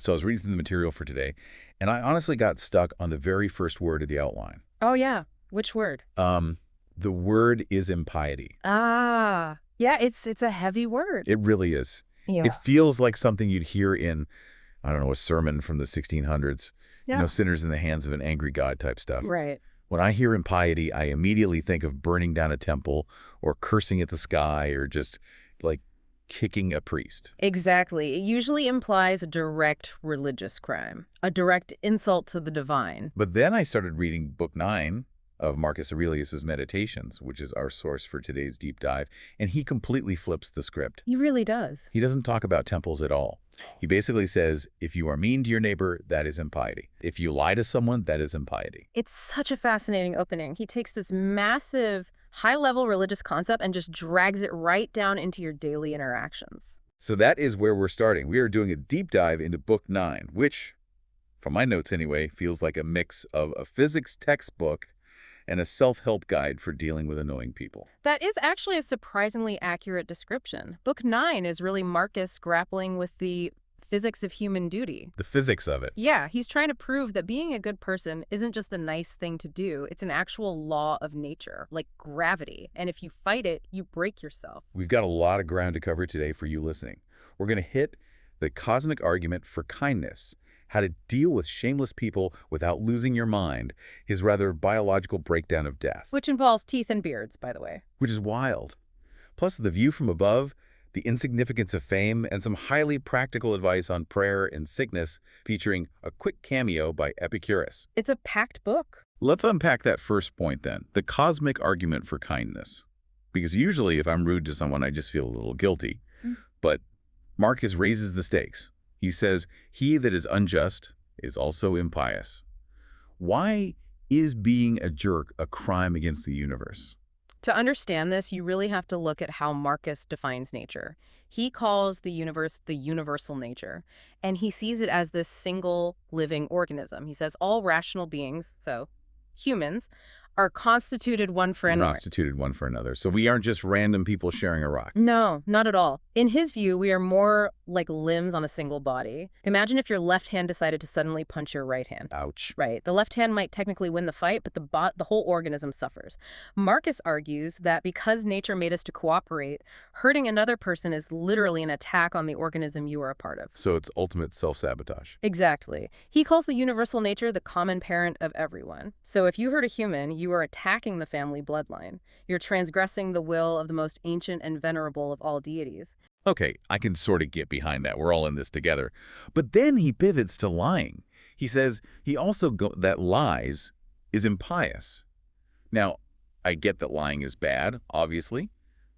So I was reading through the material for today, and I honestly got stuck on the very first word of the outline. Oh, yeah. Which word? The word is impiety. Ah, yeah, it's a heavy word. It really is. Yeah. It feels like something you'd hear in, I don't know, a sermon from the 1600s. Yeah. Sinners in the hands of an angry God type stuff. Right. When I hear impiety, I immediately think of burning down a temple or cursing at the sky or just, like, kicking a priest. Exactly. It usually implies a direct religious crime, a direct insult to the divine. But then I started reading Book 9 of Marcus Aurelius's Meditations, which is our source for today's deep dive, and he completely flips the script. He really does. He doesn't talk about temples at all. He basically says, if you are mean to your neighbor, that is impiety. If you lie to someone, that is impiety. It's such a fascinating opening. He takes this massive, high-level religious concept and just drags it right down into your daily interactions. So that is where we're starting. We are doing a deep dive into Book 9, which, from my notes anyway, feels like a mix of a physics textbook and a self-help guide for dealing with annoying people. That is actually a surprisingly accurate description. Book 9 is really Marcus grappling with the physics of human duty. The physics of it. Yeah, he's trying to prove that being a good person isn't just a nice thing to do. It's an actual law of nature, like gravity. And if you fight it, you break yourself. We've got a lot of ground to cover today for you listening. We're going to hit the cosmic argument for kindness, how to deal with shameless people without losing your mind, his rather biological breakdown of death. Which involves teeth and beards, by the way. Which is wild. Plus the view from above, the insignificance of fame, and some highly practical advice on prayer and sickness, featuring a quick cameo by Epicurus. It's a packed book. Let's unpack that first point then, the cosmic argument for kindness. Because usually if I'm rude to someone, I just feel a little guilty. But Marcus raises the stakes. He says, he that is unjust is also impious. Why is being a jerk a crime against the universe? To understand this, you really have to look at how Marcus defines nature. He calls the universe the universal nature, and he sees it as this single living organism. He says all rational beings, so humans, are constituted one for another. Constituted one for another. So we aren't just random people sharing a rock. No, not at all. In his view, we are more like limbs on a single body. Imagine if your left hand decided to suddenly punch your right hand. Ouch. Right. The left hand might technically win the fight, but the whole organism suffers. Marcus argues that because nature made us to cooperate, hurting another person is literally an attack on the organism you are a part of. So it's ultimate self-sabotage. Exactly. He calls the universal nature the common parent of everyone. So if you hurt a human, you are attacking the family bloodline. You're transgressing the will of the most ancient and venerable of all deities. Okay, I can sort of get behind that. We're all in this together. But then he pivots to lying. He says he also that lies is impious. Now, I get that lying is bad, obviously,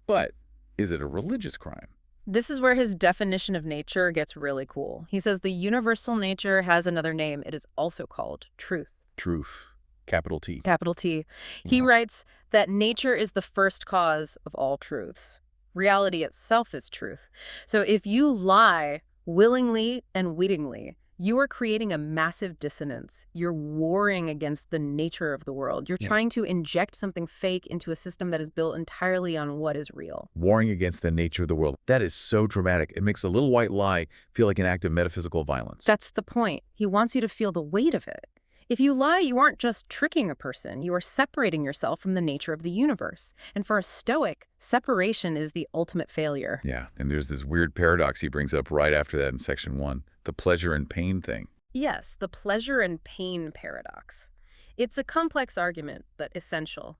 but is it a religious crime? This is where his definition of nature gets really cool. He says the universal nature has another name. It is also called truth. Truth. Capital T. Capital T. He writes that nature is the first cause of all truths. Reality itself is truth. So if you lie willingly and wittingly, you are creating a massive dissonance. You're warring against the nature of the world. You're trying to inject something fake into a system that is built entirely on what is real. Warring against the nature of the world. That is so dramatic. It makes a little white lie feel like an act of metaphysical violence. That's the point. He wants you to feel the weight of it. If you lie, you aren't just tricking a person. You are separating yourself from the nature of the universe. And for a Stoic, separation is the ultimate failure. Yeah, and there's this weird paradox he brings up right after that in section 1, the pleasure and pain thing. Yes, the pleasure and pain paradox. It's a complex argument, but essential.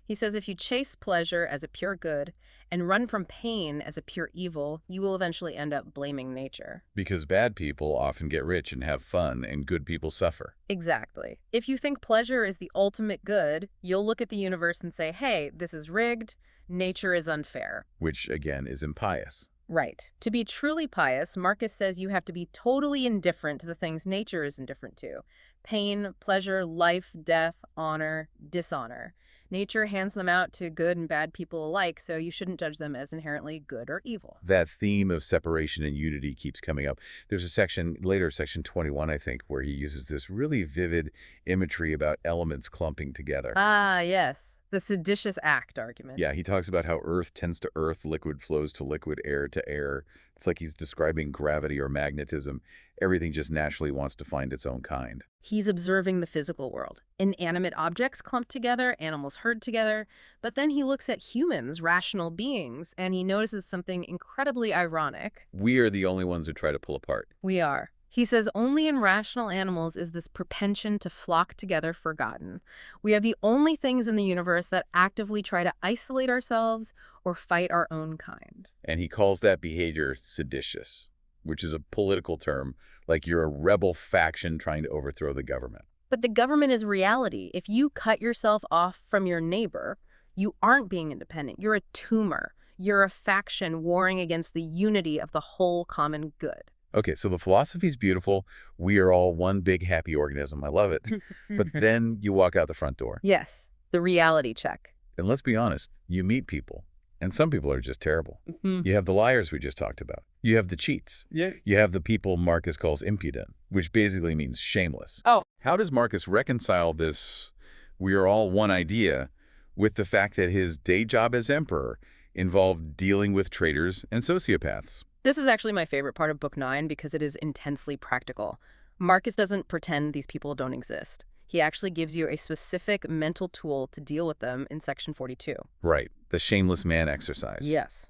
He says if you chase pleasure as a pure good and run from pain as a pure evil, you will eventually end up blaming nature. Because bad people often get rich and have fun, and good people suffer. Exactly. If you think pleasure is the ultimate good, you'll look at the universe and say, hey, this is rigged, nature is unfair. Which, again, is impious. Right. To be truly pious, Marcus says you have to be totally indifferent to the things nature is indifferent to. Pain, pleasure, life, death, honor, dishonor. Nature hands them out to good and bad people alike, so you shouldn't judge them as inherently good or evil. That theme of separation and unity keeps coming up. There's a section, later section 21, I think, where he uses this really vivid imagery about elements clumping together. Ah, yes. The seditious act argument. Yeah, he talks about how earth tends to earth, liquid flows to liquid, air to air. It's like he's describing gravity or magnetism. Everything just naturally wants to find its own kind. He's observing the physical world. Inanimate objects clump together, animals herd together, but then he looks at humans, rational beings, and he notices something incredibly ironic. We are the only ones who try to pull apart. We are. He says only in rational animals is this propension to flock together forgotten. We are the only things in the universe that actively try to isolate ourselves or fight our own kind. And he calls that behavior seditious, which is a political term, like you're a rebel faction trying to overthrow the government. But the government is reality. If you cut yourself off from your neighbor, you aren't being independent. You're a tumor. You're a faction warring against the unity of the whole common good. Okay, so the philosophy is beautiful. We are all one big happy organism. I love it. But then you walk out the front door. Yes, the reality check. And let's be honest, you meet people, and some people are just terrible. You have the liars we just talked about. You have the cheats. Yeah. You have the people Marcus calls impudent, which basically means shameless. Oh. How does Marcus reconcile this we are all one idea with the fact that his day job as emperor involved dealing with traitors and sociopaths? This is actually my favorite part of Book 9 because it is intensely practical. Marcus doesn't pretend these people don't exist. He actually gives you a specific mental tool to deal with them in section 42. Right, the shameless man exercise. Yes.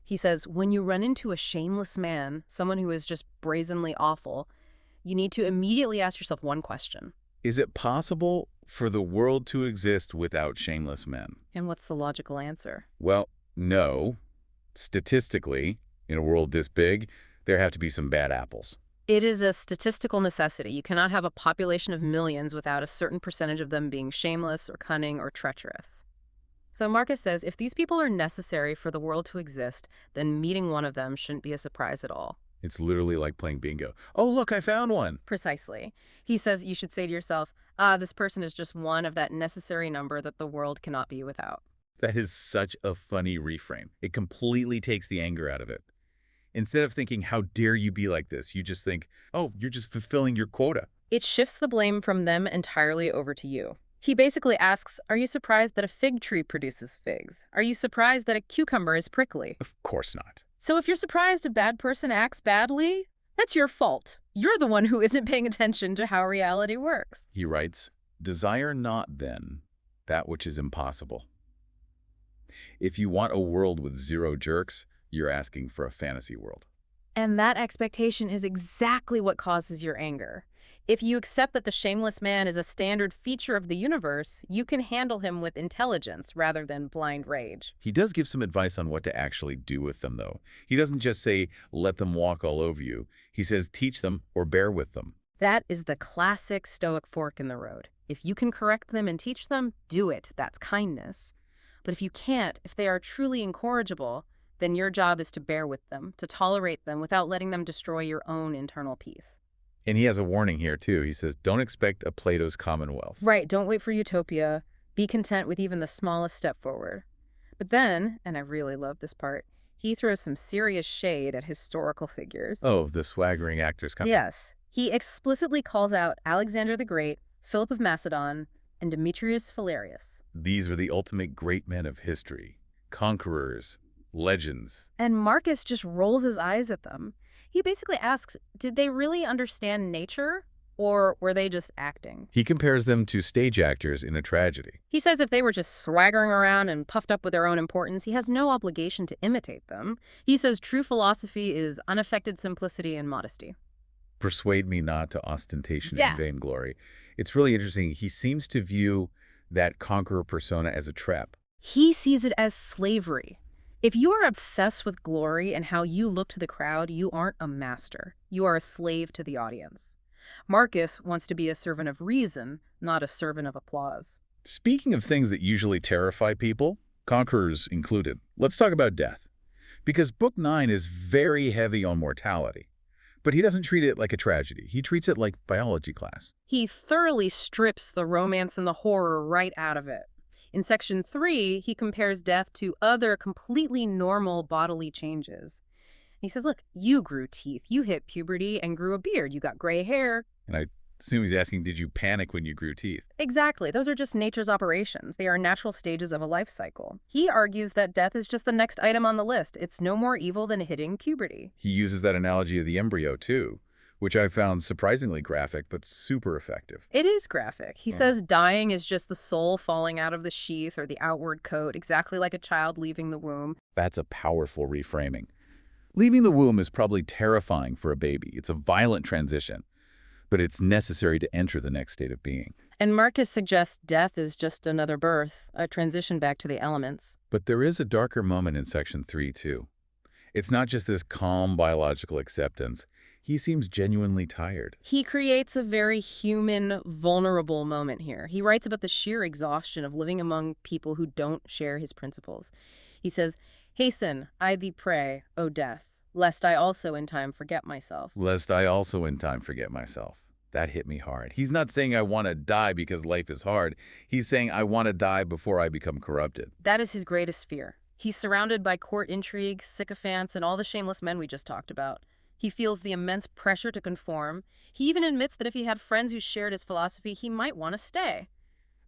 He says, when you run into a shameless man, someone who is just brazenly awful, you need to immediately ask yourself one question. Is it possible for the world to exist without shameless men? And what's the logical answer? Well, no. Statistically, in a world this big, there have to be some bad apples. It is a statistical necessity. You cannot have a population of millions without a certain percentage of them being shameless or cunning or treacherous. So Marcus says if these people are necessary for the world to exist, then meeting one of them shouldn't be a surprise at all. It's literally like playing bingo. Oh, look, I found one. Precisely. He says you should say to yourself, this person is just one of that necessary number that the world cannot be without. That is such a funny reframe. It completely takes the anger out of it. Instead of thinking, how dare you be like this, you just think, oh, you're just fulfilling your quota. It shifts the blame from them entirely over to you. He basically asks, are you surprised that a fig tree produces figs? Are you surprised that a cucumber is prickly? Of course not. So if you're surprised a bad person acts badly, that's your fault. You're the one who isn't paying attention to how reality works. He writes, desire not, then, that which is impossible. If you want a world with zero jerks, you're asking for a fantasy world. And that expectation is exactly what causes your anger. If you accept that the shameless man is a standard feature of the universe, you can handle him with intelligence rather than blind rage. He does give some advice on what to actually do with them, though. He doesn't just say, let them walk all over you. He says, teach them or bear with them. That is the classic Stoic fork in the road. If you can correct them and teach them, do it. That's kindness. But if you can't, if they are truly incorrigible, then your job is to bear with them, to tolerate them without letting them destroy your own internal peace. And he has a warning here, too. He says, don't expect a Plato's commonwealth. Right, don't wait for utopia. Be content with even the smallest step forward. But then, and I really love this part, he throws some serious shade at historical figures. Oh, the swaggering actors come. Yes. He explicitly calls out Alexander the Great, Philip of Macedon, and Demetrius Phalereus. These are the ultimate great men of history. Conquerors. Legends. And Marcus just rolls his eyes at them. He basically asks, did they really understand nature, or were they just acting? He compares them to stage actors in a tragedy. He says if they were just swaggering around and puffed up with their own importance, he has no obligation to imitate them. He says true philosophy is unaffected simplicity and modesty. Persuade me not to ostentation Yeah. and vainglory. It's really interesting. He seems to view that conqueror persona as a trap. He sees it as slavery. If you are obsessed with glory and how you look to the crowd, you aren't a master. You are a slave to the audience. Marcus wants to be a servant of reason, not a servant of applause. Speaking of things that usually terrify people, conquerors included, let's talk about death. Because Book 9 is very heavy on mortality. But he doesn't treat it like a tragedy. He treats it like biology class. He thoroughly strips the romance and the horror right out of it. In section 3, he compares death to other completely normal bodily changes. He says, look, you grew teeth, you hit puberty and grew a beard, you got gray hair. And I assume he's asking, did you panic when you grew teeth? Exactly. Those are just nature's operations. They are natural stages of a life cycle. He argues that death is just the next item on the list. It's no more evil than hitting puberty. He uses that analogy of the embryo, too, which I found surprisingly graphic but super effective. It is graphic. He says dying is just the soul falling out of the sheath or the outward coat, exactly like a child leaving the womb. That's a powerful reframing. Leaving the womb is probably terrifying for a baby. It's a violent transition, but it's necessary to enter the next state of being. And Marcus suggests death is just another birth, a transition back to the elements. But there is a darker moment in section 3, too. It's not just this calm biological acceptance. He seems genuinely tired. He creates a very human, vulnerable moment here. He writes about the sheer exhaustion of living among people who don't share his principles. He says, "Hasten, I thee pray, O death, lest I also in time forget myself." Lest I also in time forget myself. That hit me hard. He's not saying I want to die because life is hard. He's saying I want to die before I become corrupted. That is his greatest fear. He's surrounded by court intrigue, sycophants, and all the shameless men we just talked about. He feels the immense pressure to conform. He even admits that if he had friends who shared his philosophy, he might want to stay.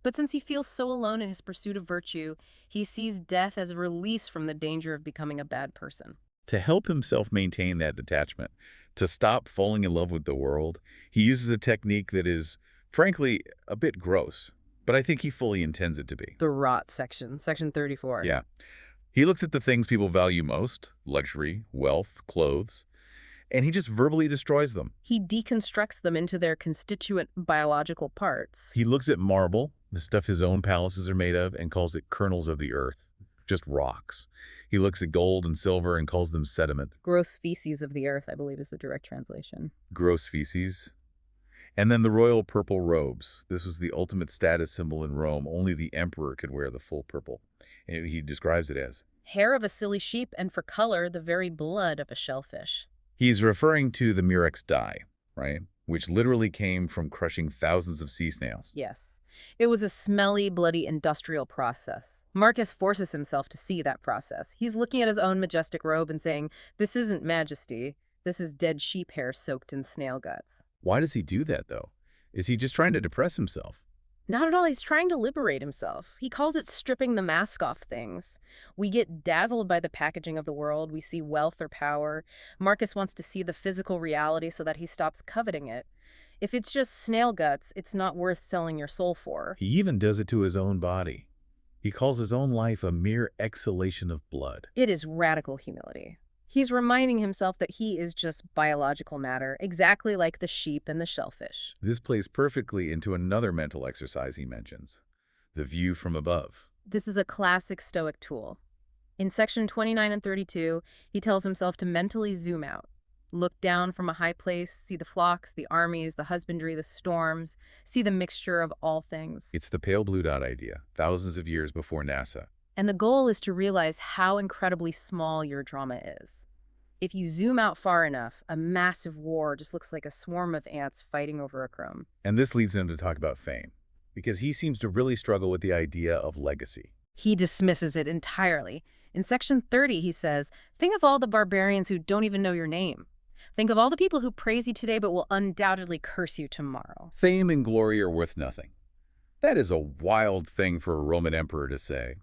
But since he feels so alone in his pursuit of virtue, he sees death as a release from the danger of becoming a bad person. To help himself maintain that detachment, to stop falling in love with the world, he uses a technique that is, frankly, a bit gross, but I think he fully intends it to be. The rot section, section 34. Yeah. He looks at the things people value most, luxury, wealth, clothes, and he just verbally destroys them. He deconstructs them into their constituent biological parts. He looks at marble, the stuff his own palaces are made of, and calls it kernels of the earth, just rocks. He looks at gold and silver and calls them sediment. Gross feces of the earth, I believe, is the direct translation. Gross feces. And then the royal purple robes. This was the ultimate status symbol in Rome. Only the emperor could wear the full purple. And he describes it as hair of a silly sheep, and for color, the very blood of a shellfish. He's referring to the murex dye, right? Which literally came from crushing thousands of sea snails. Yes. It was a smelly, bloody industrial process. Marcus forces himself to see that process. He's looking at his own majestic robe and saying, "This isn't majesty. This is dead sheep hair soaked in snail guts." Why does he do that, though? Is he just trying to depress himself? Not at all. He's trying to liberate himself. He calls it stripping the mask off things. We get dazzled by the packaging of the world. We see wealth or power. Marcus wants to see the physical reality so that he stops coveting it. If it's just snail guts, it's not worth selling your soul for. He even does it to his own body. He calls his own life a mere exhalation of blood. It is radical humility. He's reminding himself that he is just biological matter, exactly like the sheep and the shellfish. This plays perfectly into another mental exercise he mentions, the view from above. This is a classic Stoic tool. In section 29 and 32, he tells himself to mentally zoom out. Look down from a high place, see the flocks, the armies, the husbandry, the storms, see the mixture of all things. It's the pale blue dot idea, thousands of years before NASA. And the goal is to realize how incredibly small your drama is. If you zoom out far enough, a massive war just looks like a swarm of ants fighting over a crumb. And this leads him to talk about fame, because he seems to really struggle with the idea of legacy. He dismisses it entirely. In section 30, he says, "Think of all the barbarians who don't even know your name. Think of all the people who praise you today but will undoubtedly curse you tomorrow." Fame and glory are worth nothing. That is a wild thing for a Roman emperor to say.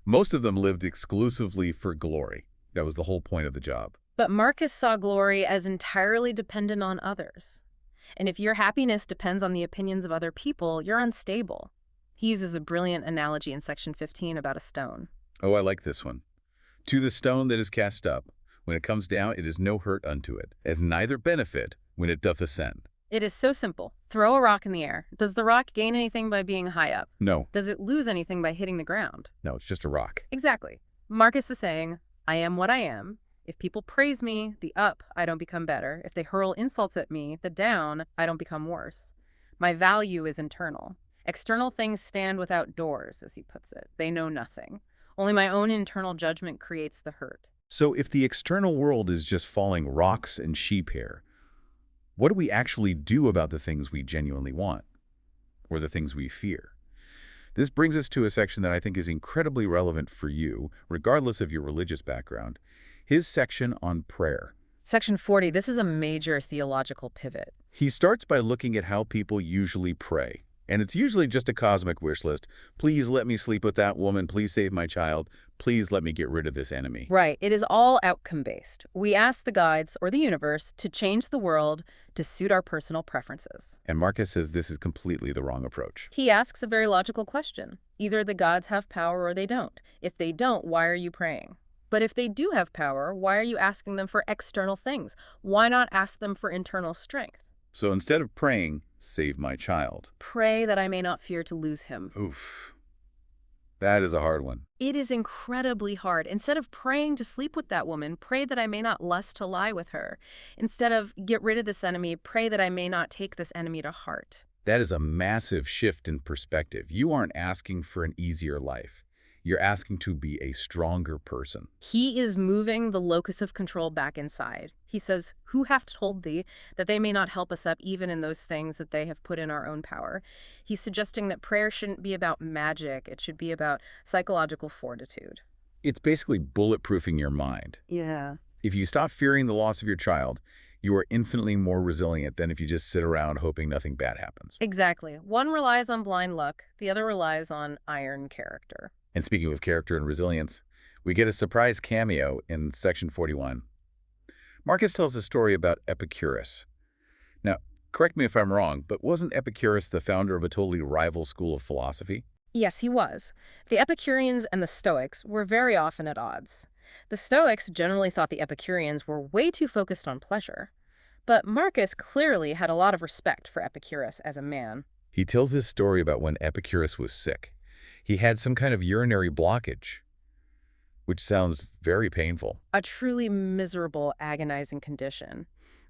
Most of them lived exclusively for glory. That was the whole point of the job. But Marcus saw glory as entirely dependent on others. And if your happiness depends on the opinions of other people, you're unstable. He uses a brilliant analogy in section 15 about a stone. Oh, I like this one. To the stone that is cast up, when it comes down, it is no hurt unto it, as neither benefit when it doth ascend. It is so simple. Throw a rock in the air. Does the rock gain anything by being high up? No. Does it lose anything by hitting the ground? No, it's just a rock. Exactly. Marcus is saying, I am what I am. If people praise me, the up, I don't become better. If they hurl insults at me, the down, I don't become worse. My value is internal. External things stand without doors, as he puts it. They know nothing. Only my own internal judgment creates the hurt. So if the external world is just falling rocks and sheep hair, what do we actually do about the things we genuinely want, or the things we fear? This brings us to a section that I think is incredibly relevant for you, regardless of your religious background, his section on prayer. Section 40, this is a major theological pivot. He starts by looking at how people usually pray, And it's usually just a cosmic wish list. Please let me sleep with that woman. Please save my child. Please let me get rid of this enemy. Right. It is all outcome-based. We ask the guides or the universe to change the world to suit our personal preferences. And Marcus says this is completely the wrong approach. He asks a very logical question. Either the gods have power or they don't. If they don't, why are you praying? But if they do have power, why are you asking them for external things? Why not ask them for internal strength? So instead of praying, save my child. Pray that I may not fear to lose him. Oof. That is a hard one. It is incredibly hard. Instead of praying to sleep with that woman, pray that I may not lust to lie with her. Instead of get rid of this enemy, pray that I may not take this enemy to heart. That is a massive shift in perspective. You aren't asking for an easier life. You're asking to be a stronger person. He is moving the locus of control back inside. He says, "Who hath told thee that they may not help us up even in those things that they have put in our own power?" He's suggesting that prayer shouldn't be about magic. It should be about psychological fortitude. It's basically bulletproofing your mind. Yeah. If you stop fearing the loss of your child, you are infinitely more resilient than if you just sit around hoping nothing bad happens. Exactly. One relies on blind luck. The other relies on iron character. And speaking of character and resilience, we get a surprise cameo in section 41. Marcus tells a story about Epicurus. Now, correct me if I'm wrong, but wasn't Epicurus the founder of a totally rival school of philosophy? Yes, he was. The Epicureans and the Stoics were very often at odds. The Stoics generally thought the Epicureans were way too focused on pleasure. But Marcus clearly had a lot of respect for Epicurus as a man. He tells this story about when Epicurus was sick. He had some kind of urinary blockage, which sounds very painful. A truly miserable, agonizing condition.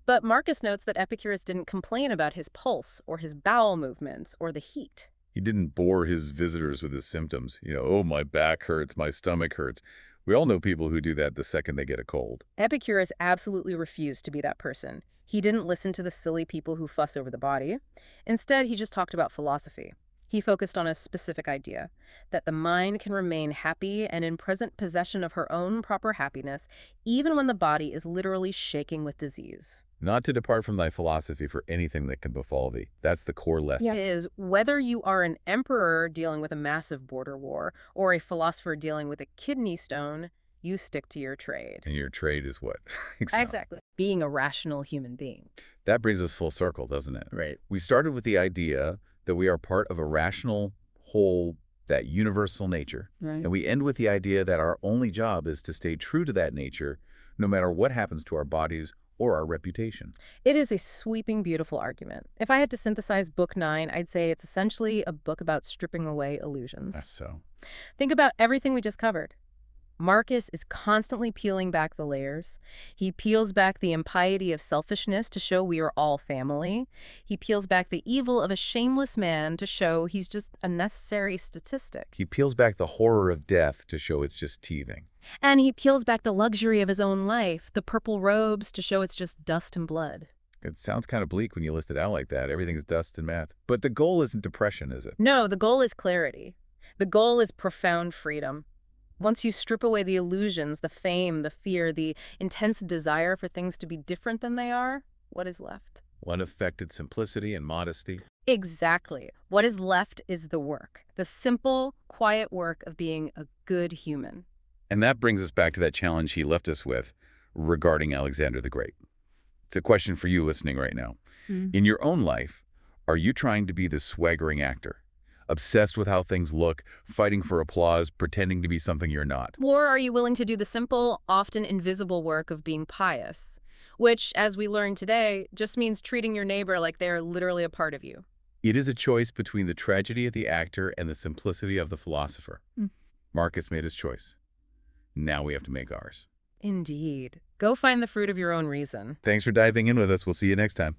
But Marcus notes that Epicurus didn't complain about his pulse or his bowel movements or the heat. He didn't bore his visitors with his symptoms. Oh, my back hurts, my stomach hurts. We all know people who do that the second they get a cold. Epicurus absolutely refused to be that person. He didn't listen to the silly people who fuss over the body. Instead, he just talked about philosophy. He focused on a specific idea, that the mind can remain happy and in present possession of her own proper happiness, even when the body is literally shaking with disease. Not to depart from thy philosophy for anything that can befall thee. That's the core lesson. It is, whether you are an emperor dealing with a massive border war or a philosopher dealing with a kidney stone, you stick to your trade. And your trade is what? Exactly. Being a rational human being. That brings us full circle, doesn't it? Right. We started with the idea that we are part of a rational whole, that universal nature. Right. And we end with the idea that our only job is to stay true to that nature, no matter what happens to our bodies or our reputation. It is a sweeping, beautiful argument. If I had to synthesize Book 9, I'd say it's essentially a book about stripping away illusions. That's so. Think about everything we just covered. Marcus is constantly peeling back the layers. He peels back the impiety of selfishness to show we are all family. He peels back the evil of a shameless man to show he's just a necessary statistic. He peels back the horror of death to show it's just teething. And he peels back the luxury of his own life, the purple robes, to show it's just dust and blood. It sounds kind of bleak when you list it out like that. Everything's dust and math. But the goal isn't depression, is it? No, the goal is clarity. The goal is profound freedom. Once you strip away the illusions, the fame, the fear, the intense desire for things to be different than they are, what is left? Unaffected simplicity and modesty. Exactly. What is left is the work. The simple, quiet work of being a good human. And that brings us back to that challenge he left us with regarding Alexander the Great. It's a question for you listening right now. In your own life, are you trying to be the swaggering actor? Obsessed with how things look, fighting for applause, pretending to be something you're not? Or are you willing to do the simple, often invisible work of being pious, which, as we learned today, just means treating your neighbor like they're literally a part of you? It is a choice between the tragedy of the actor and the simplicity of the philosopher. Marcus made his choice. Now we have to make ours. Indeed. Go find the fruit of your own reason. Thanks for diving in with us. We'll see you next time.